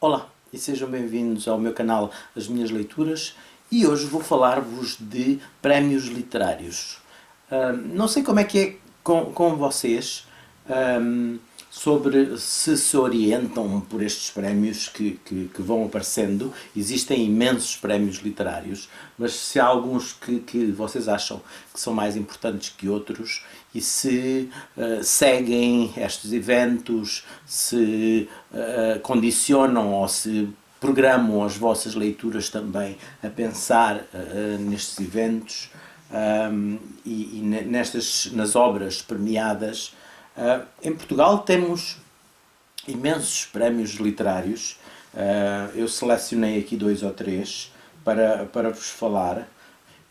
Olá e sejam bem-vindos ao meu canal As Minhas Leituras e hoje vou falar-vos de prémios literários. Não sei como é que é com vocês, sobre se orientam por estes prémios que vão aparecendo. Existem imensos prémios literários, mas se há alguns que vocês acham que são mais importantes que outros e se seguem estes eventos, se condicionam ou se programam as vossas leituras também a pensar nestes eventos e nas obras premiadas. Em Portugal temos imensos prémios literários. Eu selecionei aqui dois ou três para vos falar.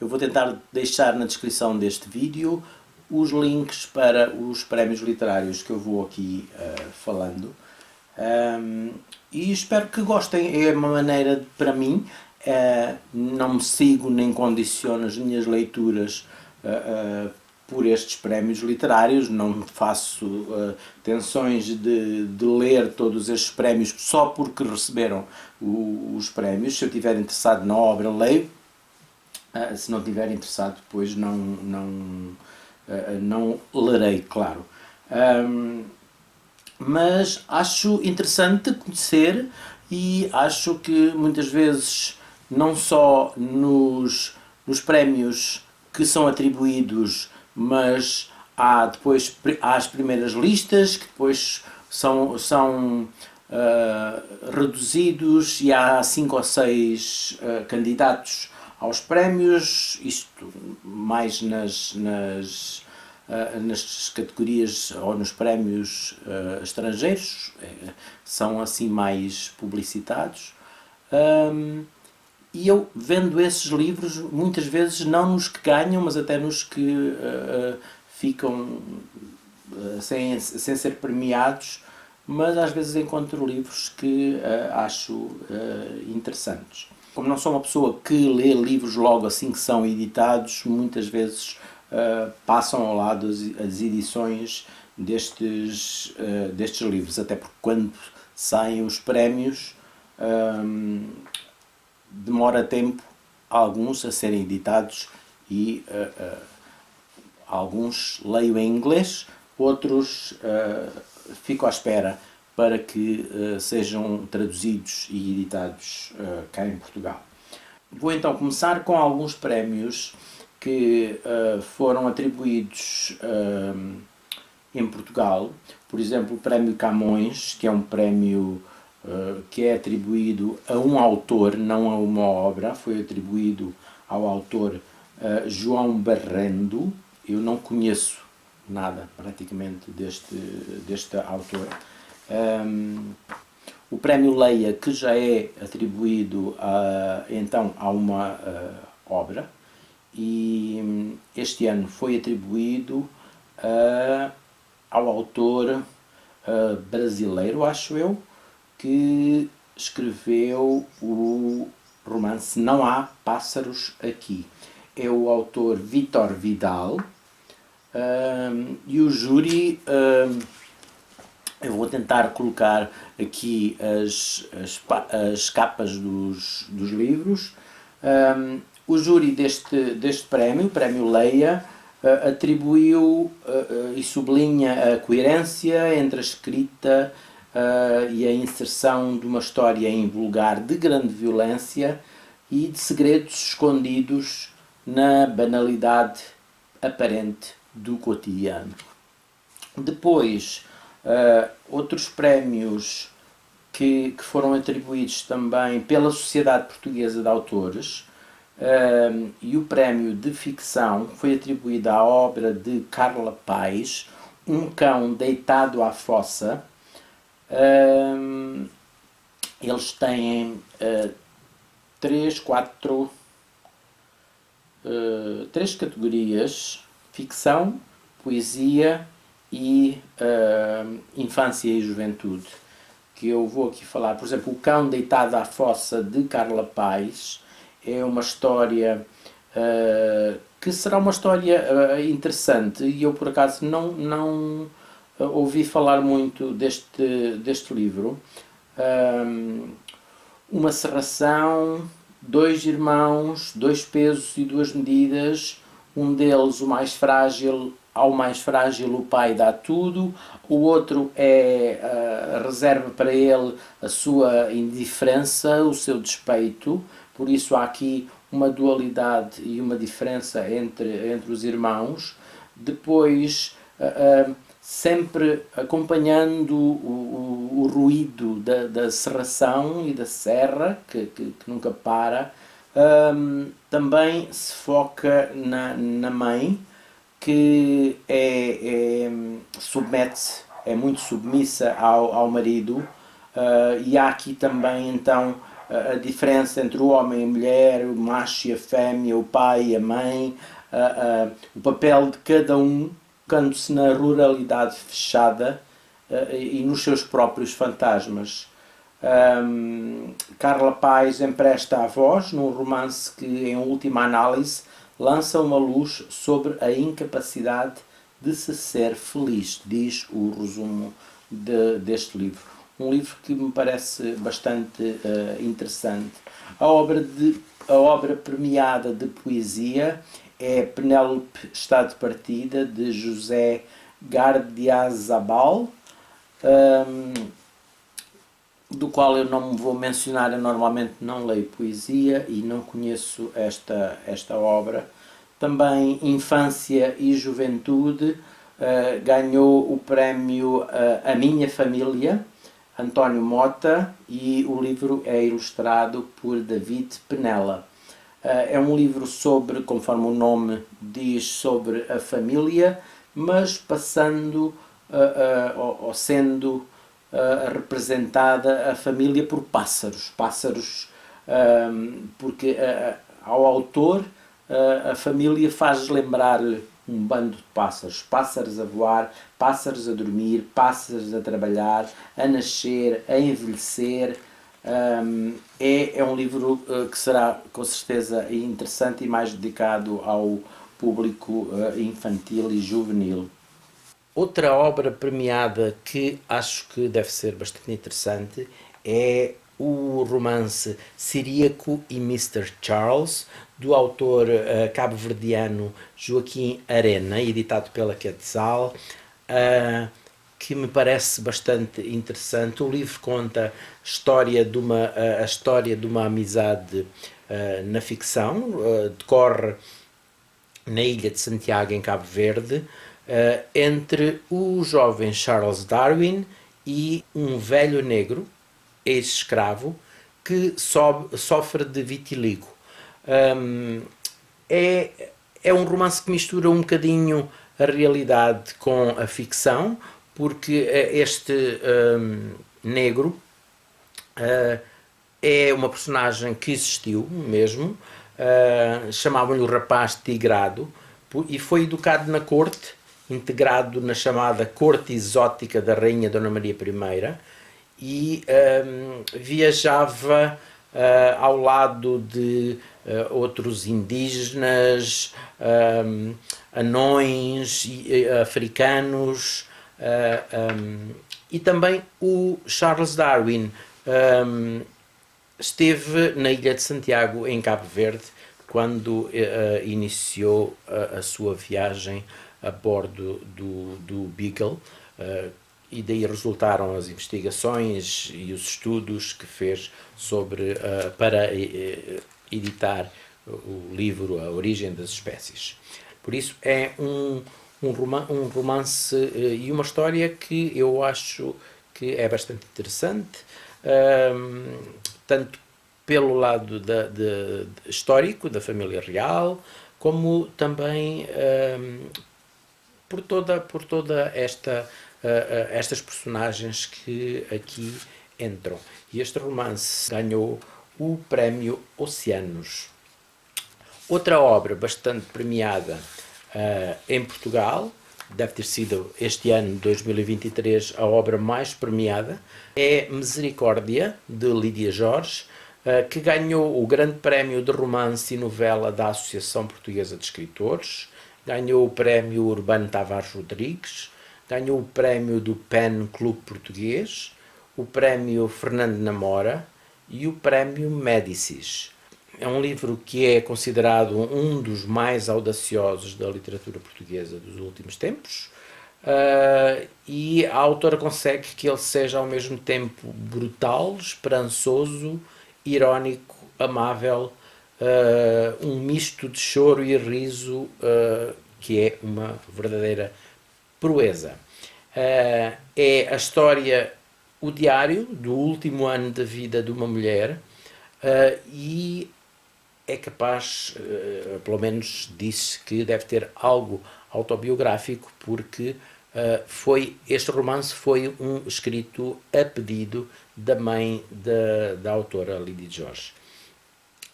Eu vou tentar deixar na descrição deste vídeo os links para os prémios literários que eu vou aqui falando. E espero que gostem. É uma maneira, para mim, não me sigo nem condiciono as minhas leituras por estes prémios literários, não faço tensões de ler todos estes prémios só porque receberam os prémios. Se eu estiver interessado na obra, leio. Se não estiver interessado, depois não lerei, claro. Mas acho interessante conhecer e acho que muitas vezes, não só nos prémios que são atribuídos, mas depois há as primeiras listas que depois são reduzidos e há 5 ou 6 candidatos aos prémios, isto mais nas categorias ou nos prémios estrangeiros, são assim mais publicitados. E eu vendo esses livros, muitas vezes não nos que ganham, mas até nos que ficam sem ser premiados, mas às vezes encontro livros que acho interessantes. Como não sou uma pessoa que lê livros logo assim que são editados, muitas vezes passam ao lado as edições destes livros, até porque quando saem os prémios demora tempo alguns a serem editados e alguns leio em inglês, outros fico à espera para que sejam traduzidos e editados cá em Portugal. Vou então começar com alguns prémios que foram atribuídos em Portugal. Por exemplo, o Prémio Camões, que é um prémio que é atribuído a um autor, não a uma obra. Foi atribuído ao autor João Barrendo. Eu não conheço nada praticamente deste autor. O Prémio Leia, que já é atribuído então a uma obra, e este ano foi atribuído ao autor brasileiro, acho eu, que escreveu o romance Não Há Pássaros Aqui. É o autor Vítor Vidal. E o júri, eu vou tentar colocar aqui as capas dos livros. O júri deste prémio, o Prémio Leia, atribuiu e sublinha a coerência entre a escrita e a inserção de uma história invulgar de grande violência e de segredos escondidos na banalidade aparente do cotidiano. Depois, outros prémios que foram atribuídos também pela Sociedade Portuguesa de Autores, e o prémio de ficção foi atribuído à obra de Carla Paes, Um Cão Deitado à Fossa. Eles têm três categorias: ficção, poesia e infância e juventude, que eu vou aqui falar. Por exemplo, O Cão Deitado à Fossa, de Carla Paes, é uma história que será uma história interessante, e eu por acaso não ouvi falar muito deste livro. uma serração, dois irmãos, dois pesos e duas medidas, um deles o mais frágil, ao mais frágil o pai dá tudo, o outro reserva para ele a sua indiferença, o seu despeito, por isso há aqui uma dualidade e uma diferença entre os irmãos. Depois, sempre acompanhando o ruído da serração e da serra, que nunca para. Também se foca na mãe, que submete-se, é muito submissa ao marido, e há aqui também então a diferença entre o homem e a mulher, o macho e a fêmea, o pai e a mãe, o papel de cada um, focando-se na ruralidade fechada e nos seus próprios fantasmas. Carla Paes empresta a voz num romance que, em última análise, lança uma luz sobre a incapacidade de se ser feliz, diz o resumo deste livro. Um livro que me parece bastante interessante. A obra premiada de poesia é Penélope está de partida, de José Gardiazabal, do qual eu não me vou mencionar. Eu normalmente não leio poesia e não conheço esta obra. Também Infância e Juventude, ganhou o prémio A Minha Família, António Mota, e o livro é ilustrado por David Penella. É um livro sobre, conforme o nome diz, sobre a família, mas passando ou sendo representada a família por pássaros. Pássaros, porque ao autor a família faz lembrar-lhe um bando de pássaros. Pássaros a voar, pássaros a dormir, pássaros a trabalhar, a nascer, a envelhecer. É um livro que será com certeza interessante e mais dedicado ao público infantil e juvenil. Outra obra premiada que acho que deve ser bastante interessante é o romance Ciríaco e Mr. Charles, do autor cabo-verdiano Joaquim Arena, editado pela Quetzal, que me parece bastante interessante. O livro conta a história de uma amizade na ficção, decorre na ilha de Santiago, em Cabo Verde, entre o jovem Charles Darwin e um velho negro, ex-escravo, que sofre de vitiligo. É um romance que mistura um bocadinho a realidade com a ficção, porque este negro é uma personagem que existiu mesmo, chamavam-lhe o rapaz tigrado, e foi educado na corte, integrado na chamada corte exótica da rainha Dona Maria I, e viajava ao lado de outros indígenas, anões, africanos, e também o Charles Darwin esteve na ilha de Santiago, em Cabo Verde, quando iniciou a sua viagem a bordo do Beagle, e daí resultaram as investigações e os estudos que fez para editar o livro A Origem das Espécies. Por isso é um romance e uma história que eu acho que é bastante interessante, tanto pelo lado histórico da família real, como também por toda estas personagens que aqui entram. E este romance ganhou o prémio Oceanos. Outra obra bastante premiada em Portugal, deve ter sido este ano, 2023, a obra mais premiada, é Misericórdia, de Lídia Jorge, que ganhou o grande prémio de romance e novela da Associação Portuguesa de Escritores, ganhou o prémio Urbano Tavares Rodrigues, ganhou o prémio do PEN Clube Português, o Prémio Fernando Namora e o Prémio Médicis. É um livro que é considerado um dos mais audaciosos da literatura portuguesa dos últimos tempos, e a autora consegue que ele seja ao mesmo tempo brutal, esperançoso, irónico, amável, um misto de choro e riso, que é uma verdadeira proeza. É a história, o diário do último ano da vida de uma mulher, e é capaz, pelo menos disse que deve ter algo autobiográfico, porque este romance foi escrito a pedido da mãe da autora, Lídia Jorge.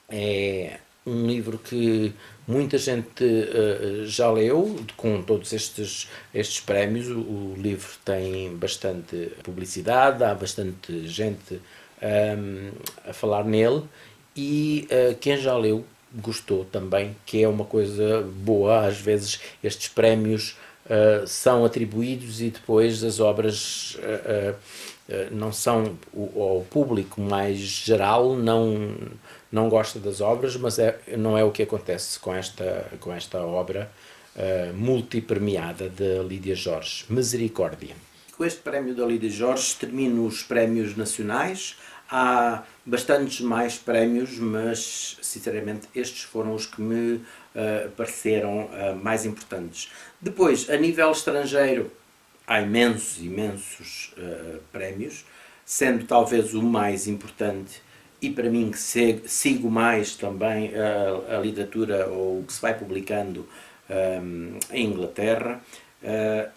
É um livro que muita gente já leu, com todos estes prémios. O livro tem bastante publicidade, há bastante gente a falar nele, e quem já leu gostou também, que é uma coisa boa. Às vezes estes prémios são atribuídos e depois as obras não são, o público mais geral não gosta das obras, mas não é o que acontece com esta obra multipremiada de Lídia Jorge, Misericórdia. Com este prémio da Lídia Jorge termino os prémios nacionais. Há bastantes mais prémios, mas sinceramente estes foram os que me pareceram mais importantes. Depois, a nível estrangeiro, há imensos prémios, sendo talvez o mais importante, e para mim que sigo mais também a literatura, ou o que se vai publicando em Inglaterra,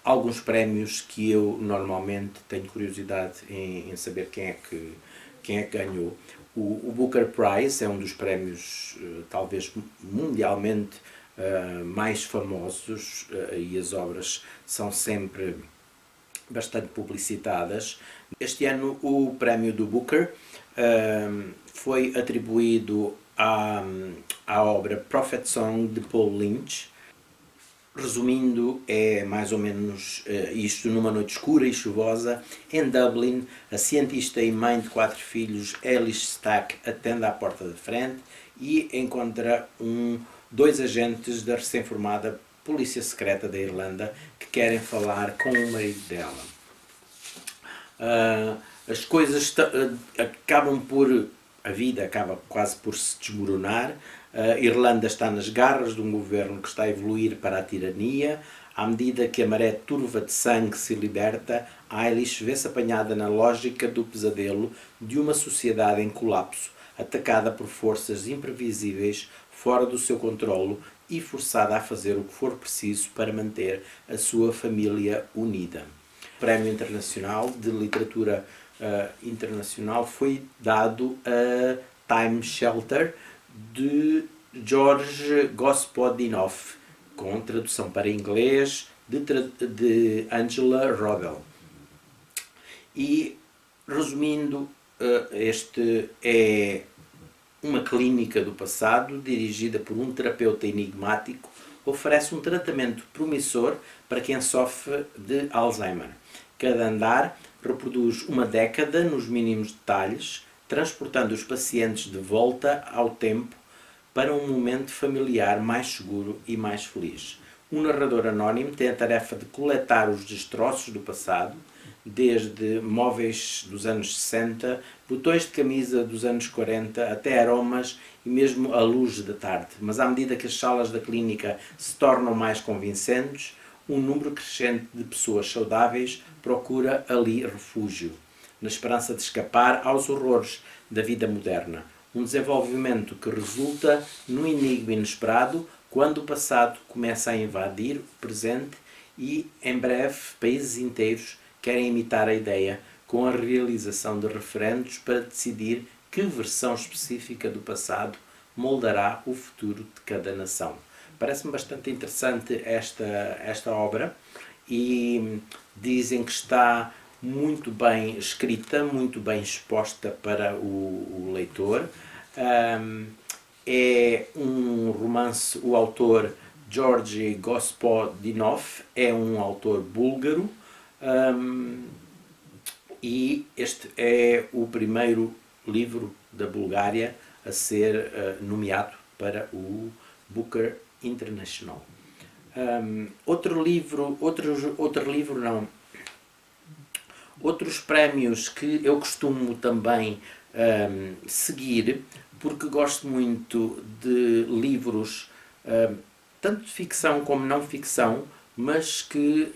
alguns prémios que eu normalmente tenho curiosidade em saber quem é que ganhou. O Booker Prize é um dos prémios talvez mundialmente mais famosos, e as obras são sempre bastante publicitadas. Este ano o prémio do Booker foi atribuído à obra Prophet Song de Paul Lynch. Resumindo, é mais ou menos isto: numa noite escura e chuvosa, em Dublin, a cientista e mãe de 4 filhos, Alice Stack, atende à porta da frente e encontra dois agentes da recém-formada Polícia Secreta da Irlanda que querem falar com o marido dela. As coisas acabam por... A vida acaba quase por se desmoronar. A Irlanda está nas garras de um governo que está a evoluir para a tirania. À medida que a maré turva de sangue se liberta, Eilish vê-se apanhada na lógica do pesadelo de uma sociedade em colapso, atacada por forças imprevisíveis, fora do seu controlo, e forçada a fazer o que for preciso para manter a sua família unida. O Prémio Internacional de Literatura Internacional foi dado a Time Shelter, de George Gospodinov, com tradução para inglês de Angela Rodel. E, resumindo, este é uma clínica do passado, dirigida por um terapeuta enigmático, oferece um tratamento promissor para quem sofre de Alzheimer. Cada andar reproduz uma década nos mínimos detalhes, transportando os pacientes de volta ao tempo para um momento familiar mais seguro e mais feliz. Um narrador anónimo tem a tarefa de coletar os destroços do passado, desde móveis dos anos 60, botões de camisa dos anos 40, até aromas e mesmo a luz da tarde. Mas à medida que as salas da clínica se tornam mais convincentes, um número crescente de pessoas saudáveis procura ali refúgio, na esperança de escapar aos horrores da vida moderna. Um desenvolvimento que resulta num enigma inesperado quando o passado começa a invadir o presente e, em breve, países inteiros querem imitar a ideia, com a realização de referendos para decidir que versão específica do passado moldará o futuro de cada nação. Parece-me bastante interessante esta obra, e dizem que está muito bem escrita, muito bem exposta para o leitor. É um romance, o autor George Gospodinov é um autor búlgaro. E este é o primeiro livro da Bulgária a ser nomeado para o Booker International. Outros prémios que eu costumo também seguir, porque gosto muito de livros, tanto de ficção como não ficção, mas que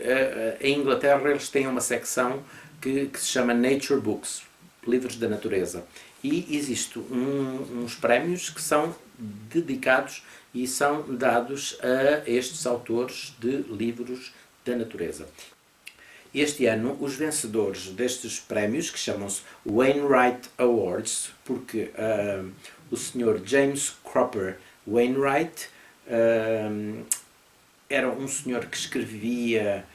em Inglaterra eles têm uma secção que se chama Nature Books, livros da natureza. E existem uns prémios que são dedicados e são dados a estes autores de livros da natureza. Este ano, os vencedores destes prémios, que chamam-se Wainwright Awards, porque o Sr. James Cropper Wainwright era um senhor que escrevia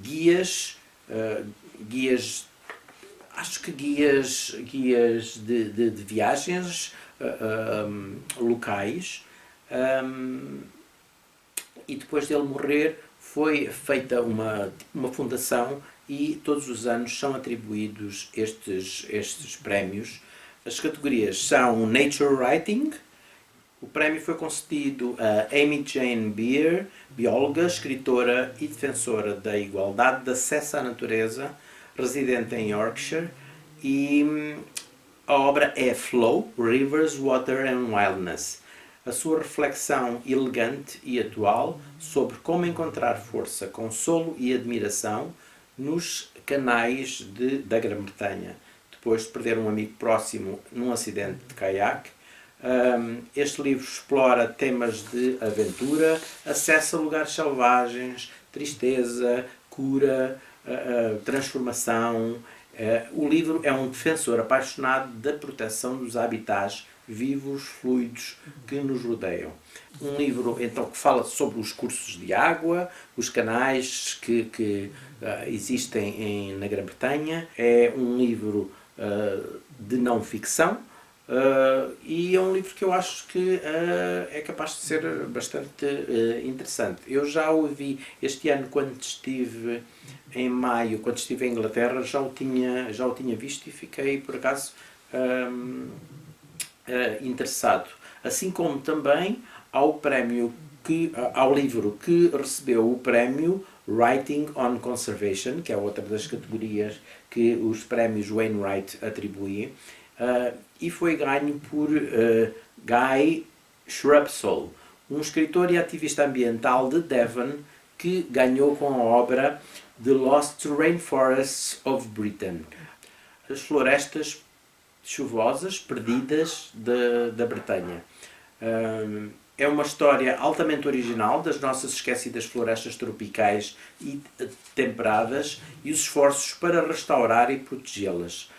guias, acho que guias de viagens locais, e depois dele morrer foi feita uma fundação e todos os anos são atribuídos estes prémios. As categorias são Nature Writing. O prémio foi concedido a Amy Jane Beer, bióloga, escritora e defensora da igualdade de acesso à natureza, residente em Yorkshire, e a obra é Flow, Rivers, Water and Wildness. A sua reflexão elegante e atual sobre como encontrar força, consolo e admiração nos canais da Grã-Bretanha, depois de perder um amigo próximo num acidente de caiaque. Este livro explora temas de aventura, acesso a lugares selvagens, tristeza, cura, transformação. O livro é um defensor apaixonado da proteção dos habitats vivos, fluidos que nos rodeiam. Um livro então que fala sobre os cursos de água, os canais que existem na Grã-Bretanha. É um livro de não ficção, e é um livro que eu acho que é capaz de ser bastante interessante. Eu já o vi este ano quando estive em maio, quando estive em Inglaterra, já o tinha visto e fiquei por acaso interessado. Assim como também ao livro que recebeu o prémio Writing on Conservation, que é outra das categorias que os prémios Wainwright atribuem, e foi ganho por Guy Shrubsole, um escritor e ativista ambiental de Devon, que ganhou com a obra The Lost Rainforests of Britain, as florestas chuvosas perdidas da Bretanha. É uma história altamente original das nossas esquecidas florestas tropicais e temperadas e os esforços para restaurar e protegê-las.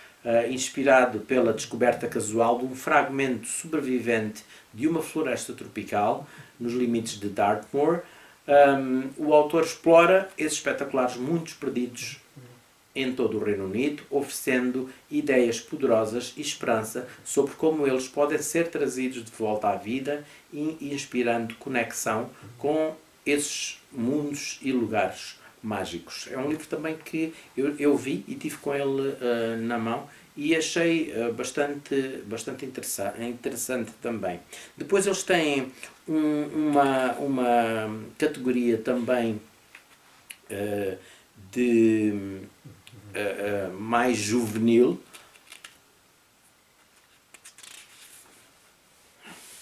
Inspirado pela descoberta casual de um fragmento sobrevivente de uma floresta tropical nos limites de Dartmoor, o autor explora esses espetaculares mundos perdidos em todo o Reino Unido, oferecendo ideias poderosas e esperança sobre como eles podem ser trazidos de volta à vida e inspirando conexão com esses mundos e lugares mágicos. É um livro também que eu vi e tive com ele na mão e achei bastante interessante também. Depois eles têm uma categoria também de mais juvenil,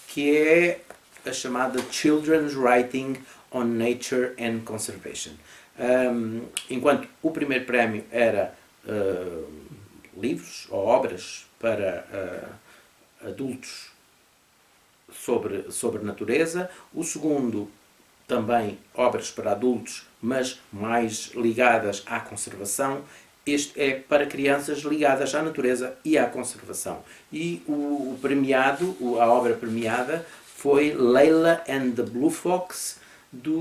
que é a chamada Children's Writing on Nature and Conservation. Enquanto o primeiro prémio era livros ou obras para adultos sobre natureza, o segundo também obras para adultos, mas mais ligadas à conservação. Este é para crianças ligadas à natureza e à conservação. E a obra premiada foi Layla and the Blue Fox, da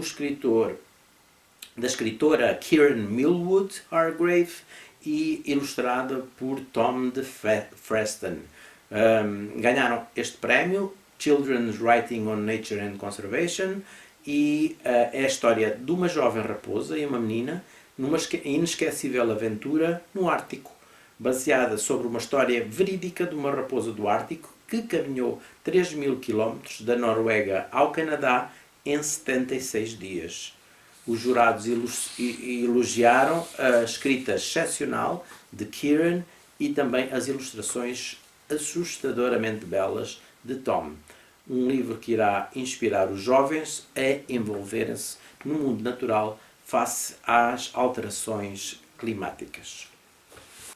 escritora Kieran Millwood Hargrave e ilustrada por Tom de Freston. Ganharam este prémio, Children's Writing on Nature and Conservation, e é a história de uma jovem raposa e uma menina numa inesquecível aventura no Ártico, baseada sobre uma história verídica de uma raposa do Ártico que caminhou 3.000 km da Noruega ao Canadá em 76 dias. Os jurados elogiaram a escrita excepcional de Kieran e também as ilustrações assustadoramente belas de Tom. Um livro que irá inspirar os jovens a envolverem-se no mundo natural face às alterações climáticas.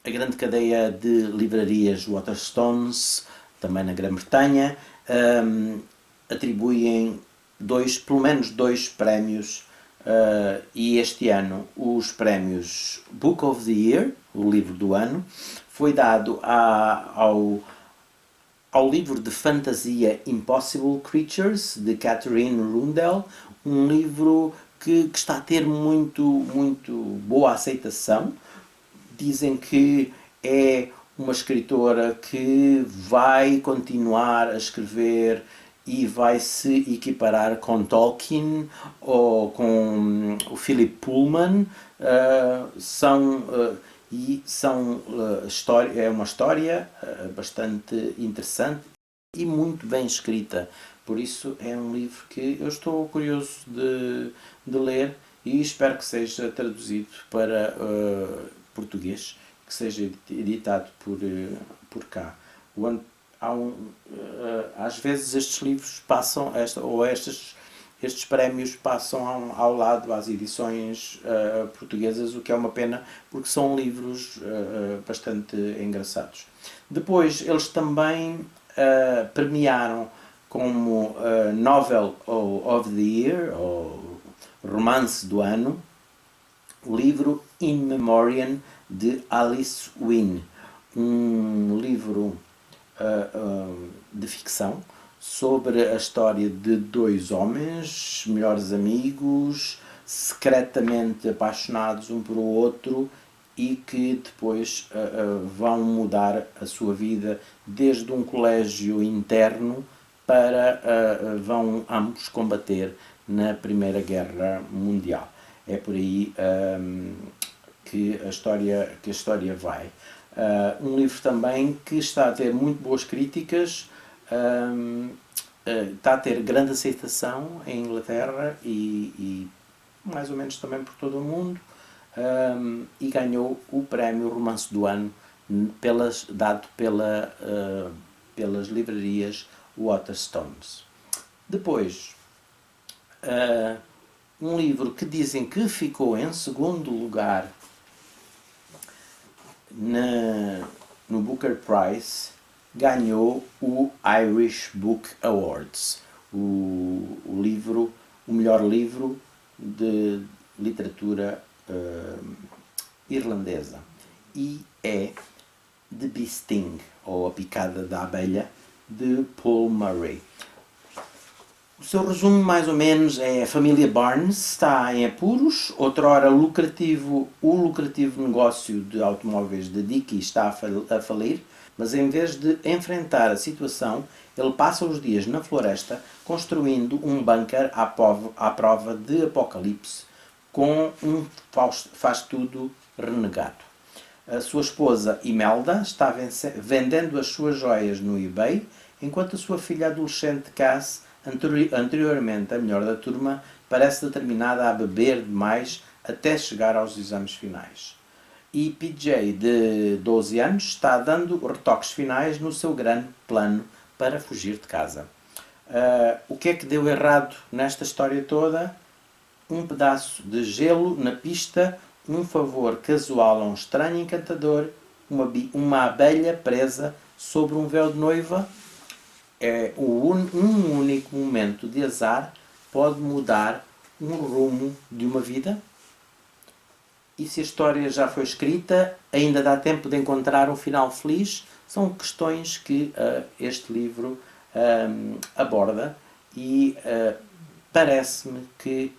A grande cadeia de livrarias Waterstones, também na Grã-Bretanha, atribuem pelo menos dois prémios, e este ano os prémios Book of the Year, o livro do ano, foi dado ao livro de fantasia Impossible Creatures, de Catherine Rundell, um livro que está a ter muito boa aceitação. Dizem que é uma escritora que vai continuar a escrever e vai se equiparar com Tolkien ou com o Philip Pullman. É uma história bastante interessante e muito bem escrita. Por isso é um livro que eu estou curioso de ler e espero que seja traduzido para português, que seja editado por cá. Às vezes estes livros passam, estes prémios passam ao lado às edições portuguesas, o que é uma pena, porque são livros bastante engraçados. Depois, eles também premiaram como Novel of the Year, ou Romance do Ano, o livro In Memoriam, de Alice Wynne, um livro de ficção sobre a história de dois homens, melhores amigos, secretamente apaixonados um pelo outro e que depois vão mudar a sua vida desde um colégio interno para vão ambos combater na Primeira Guerra Mundial. É por aí que a história vai. Um livro também que está a ter muito boas críticas, está a ter grande aceitação em Inglaterra e mais ou menos também por todo o mundo, e ganhou o prémio Romance do Ano dado pelas livrarias Waterstones. Depois, um livro que dizem que ficou em segundo lugar no Booker Prize, ganhou o Irish Book Awards, o melhor livro de literatura irlandesa, e é The Bee Sting, ou A Picada da Abelha, de Paul Murray. O seu resumo, mais ou menos, é: a família Barnes está em apuros. Outrora o lucrativo negócio de automóveis de Dickey está a falir, mas em vez de enfrentar a situação, ele passa os dias na floresta construindo um bunker à prova de apocalipse com um faz-tudo renegado. A sua esposa Imelda está vendendo as suas joias no eBay, enquanto a sua filha adolescente Cass, anteriormente a melhor da turma, parece determinada a beber demais até chegar aos exames finais. E PJ, de 12 anos, está dando retoques finais no seu grande plano para fugir de casa. O que é que deu errado nesta história toda? Um pedaço de gelo na pista, um favor casual a um estranho encantador, uma abelha presa sobre um véu de noiva. Um único momento de azar pode mudar um rumo de uma vida. E se a história já foi escrita, ainda dá tempo de encontrar um final feliz? São questões que este livro aborda, e parece-me que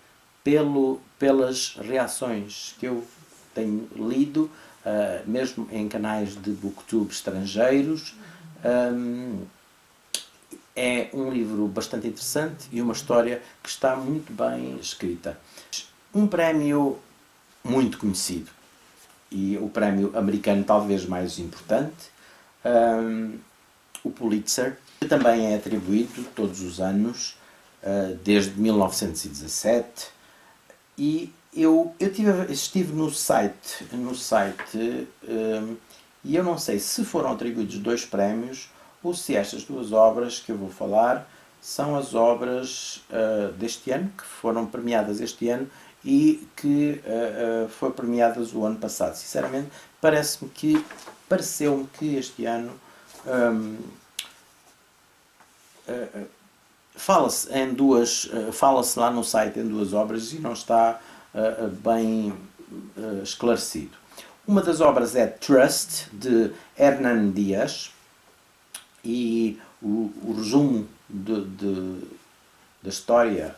pelas reações que eu tenho lido, mesmo em canais de booktube estrangeiros, é um livro bastante interessante e uma história que está muito bem escrita. Um prémio muito conhecido e o prémio americano talvez mais importante, o Pulitzer, que também é atribuído todos os anos, desde 1917, e eu estive no site e eu não sei se foram atribuídos 2 prémios ou se estas 2 obras que eu vou falar são as obras deste ano, que foram premiadas este ano e que foi premiadas o ano passado. Sinceramente, pareceu-me que este ano fala-se lá no site em 2 obras e não está bem esclarecido. Uma das obras é Trust, de Hernán Dias, e o resumo da história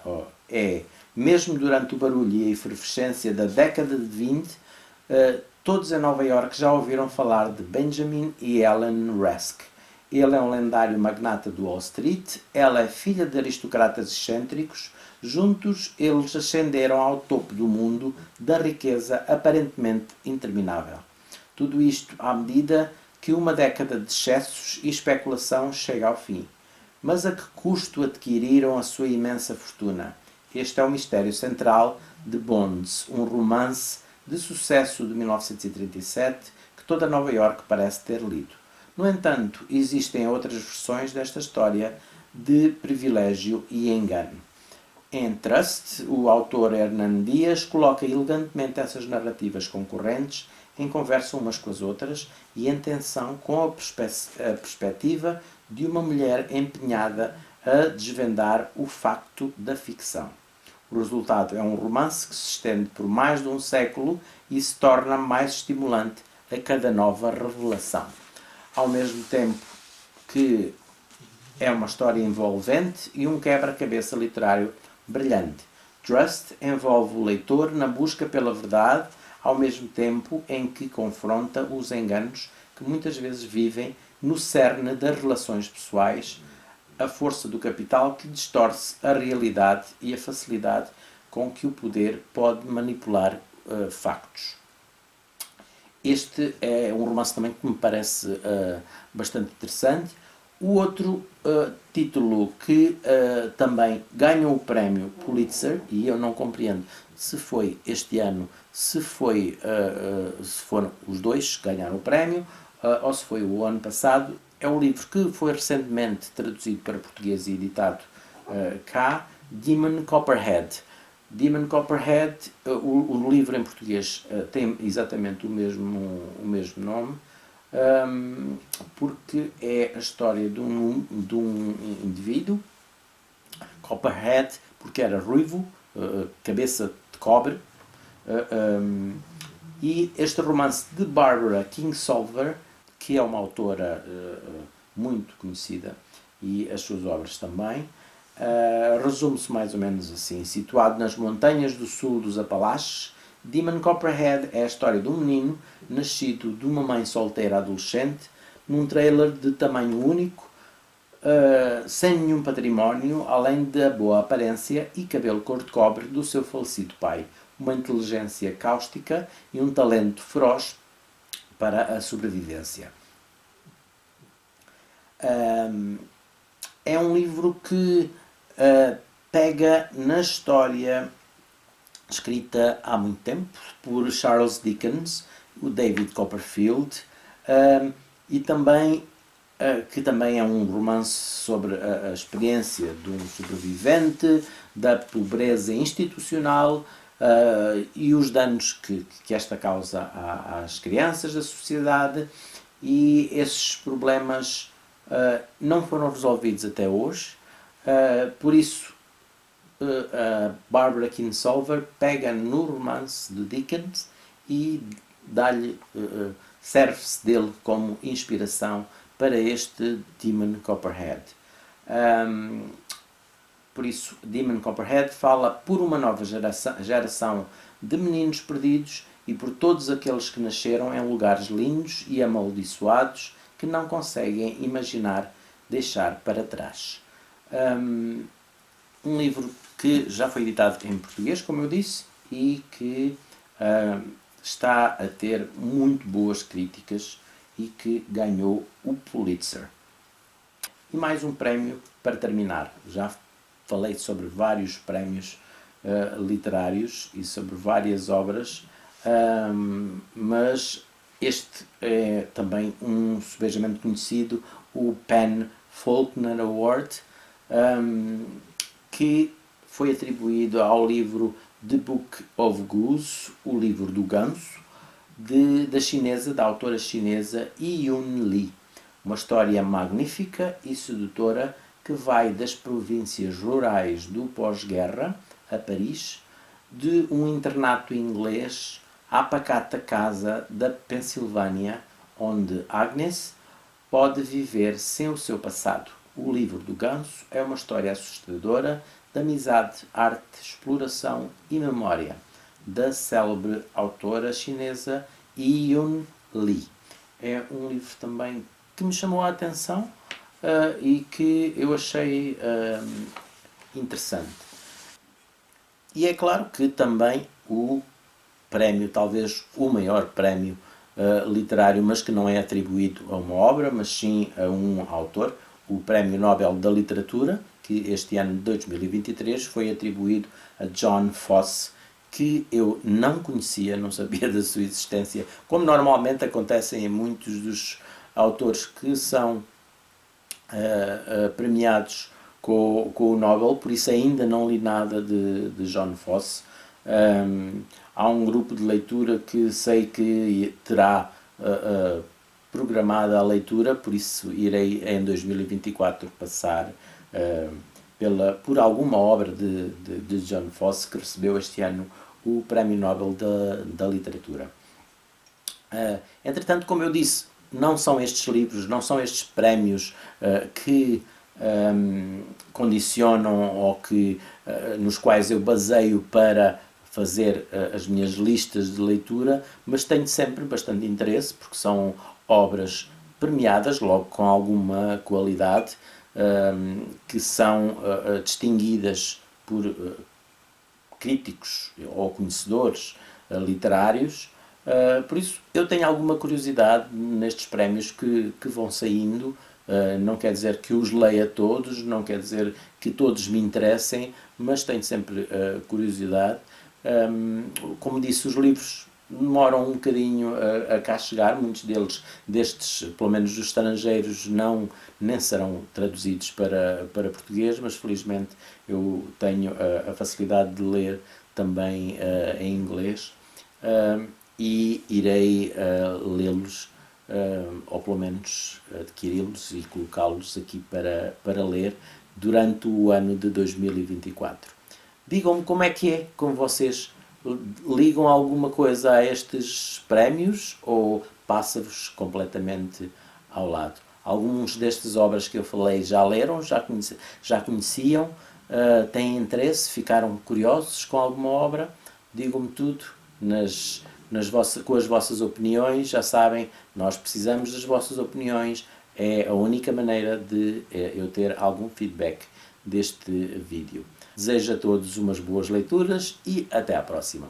é: mesmo durante o barulho e a efervescência da década de 20, todos em Nova Iorque já ouviram falar de Benjamin e Ellen Rask. Ele é um lendário magnata do Wall Street, ela é filha de aristocratas excêntricos. Juntos, eles ascenderam ao topo do mundo da riqueza aparentemente interminável. Tudo isto à medida que uma década de excessos e especulação chega ao fim. Mas a que custo adquiriram a sua imensa fortuna? Este é o mistério central de Bonds, um romance de sucesso de 1937 que toda Nova Iorque parece ter lido. No entanto, existem outras versões desta história de privilégio e engano. Em Trust, o autor Hernán Dias coloca elegantemente essas narrativas concorrentes em conversa umas com as outras e em tensão com a perspectiva de uma mulher empenhada a desvendar o facto da ficção. O resultado é um romance que se estende por mais de um século e se torna mais estimulante a cada nova revelação. Ao mesmo tempo que é uma história envolvente e um quebra-cabeça literário brilhante. Trust envolve o leitor na busca pela verdade, ao mesmo tempo em que confronta os enganos que muitas vezes vivem no cerne das relações pessoais, a força do capital que distorce a realidade e a facilidade com que o poder pode manipular factos. Este é um romance também que me parece bastante interessante. O outro título que também ganhou o prémio Pulitzer, e eu não compreendo se foi este ano, se foram os 2 que ganharam o prémio, ou se foi o ano passado, é um livro que foi recentemente traduzido para português e editado cá, Demon Copperhead. Demon Copperhead, o livro em português tem exatamente o mesmo nome, porque é a história de um indivíduo, Copperhead, porque era ruivo, cabeça de cobre, e este romance de Barbara Kingsolver, que é uma autora muito conhecida, e as suas obras também, resume-se mais ou menos assim: situado nas montanhas do sul dos Apalaches, Demon Copperhead é a história de um menino nascido de uma mãe solteira adolescente num trailer de tamanho único, sem nenhum património, além da boa aparência e cabelo cor de cobre do seu falecido pai, uma inteligência cáustica e um talento feroz para a sobrevivência. É um livro que pega na história escrita há muito tempo por Charles Dickens, o David Copperfield, e também que também é um romance sobre a experiência de um sobrevivente, da pobreza institucional e os danos que esta causa às crianças da sociedade, e esses problemas não foram resolvidos até hoje. Por isso, a Barbara Kingsolver pega no romance de Dickens e serve-se dele como inspiração para este Demon Copperhead. Por isso, Demon Copperhead fala por uma nova geração de meninos perdidos e por todos aqueles que nasceram em lugares lindos e amaldiçoados que não conseguem imaginar deixar para trás. Um livro que já foi editado em português, como eu disse, e que está a ter muito boas críticas e que ganhou o Pulitzer. E mais um prémio para terminar. Já falei sobre vários prémios literários e sobre várias obras, mas este é também um subejamente conhecido, o PEN Faulkner Award, que foi atribuído ao livro The Book of Goose, o livro do ganso, da autora chinesa Yiyun Li. Uma história magnífica e sedutora que vai das províncias rurais do pós-guerra, a Paris, de um internato inglês à pacata casa da Pensilvânia, onde Agnes pode viver sem o seu passado. O livro do ganso é uma história assustadora de amizade, arte, exploração e memória da célebre autora chinesa Yiyun Li. É um livro também que me chamou a atenção e que eu achei interessante. E é claro que também o prémio, talvez o maior prémio literário, mas que não é atribuído a uma obra, mas sim a um autor, o Prémio Nobel da Literatura, que este ano de 2023 foi atribuído a John Fosse, que eu não conhecia, não sabia da sua existência, como normalmente acontece em muitos dos autores que são premiados com o Nobel, por isso ainda não li nada de John Fosse. Há um grupo de leitura que sei que terá programada a leitura, por isso irei em 2024 passar por alguma obra de John Fosse, que recebeu este ano o Prémio Nobel da Literatura. Entretanto, como eu disse, não são estes livros, não são estes prémios que condicionam ou nos quais eu baseio para fazer as minhas listas de leitura, mas tenho sempre bastante interesse, porque são obras premiadas, logo com alguma qualidade, que são distinguidas por críticos ou conhecedores literários. Por isso eu tenho alguma curiosidade nestes prémios que vão saindo. Não quer dizer que os leia todos, não quer dizer que todos me interessem, mas tenho sempre curiosidade. Como disse, os livros demoram um bocadinho a cá chegar, muitos destes, pelo menos dos estrangeiros, nem serão traduzidos para português, mas felizmente eu tenho a facilidade de ler também em inglês e irei lê-los, ou pelo menos adquiri-los e colocá-los aqui para ler durante o ano de 2024. Digam-me como é que é, como vocês ligam alguma coisa a estes prémios ou passa-vos completamente ao lado? Alguns destas obras que eu falei já leram, já conheciam, têm interesse, ficaram curiosos com alguma obra? Digam-me tudo com as vossas opiniões. Já sabem, nós precisamos das vossas opiniões, é a única maneira de eu ter algum feedback deste vídeo. Desejo a todos umas boas leituras e até à próxima.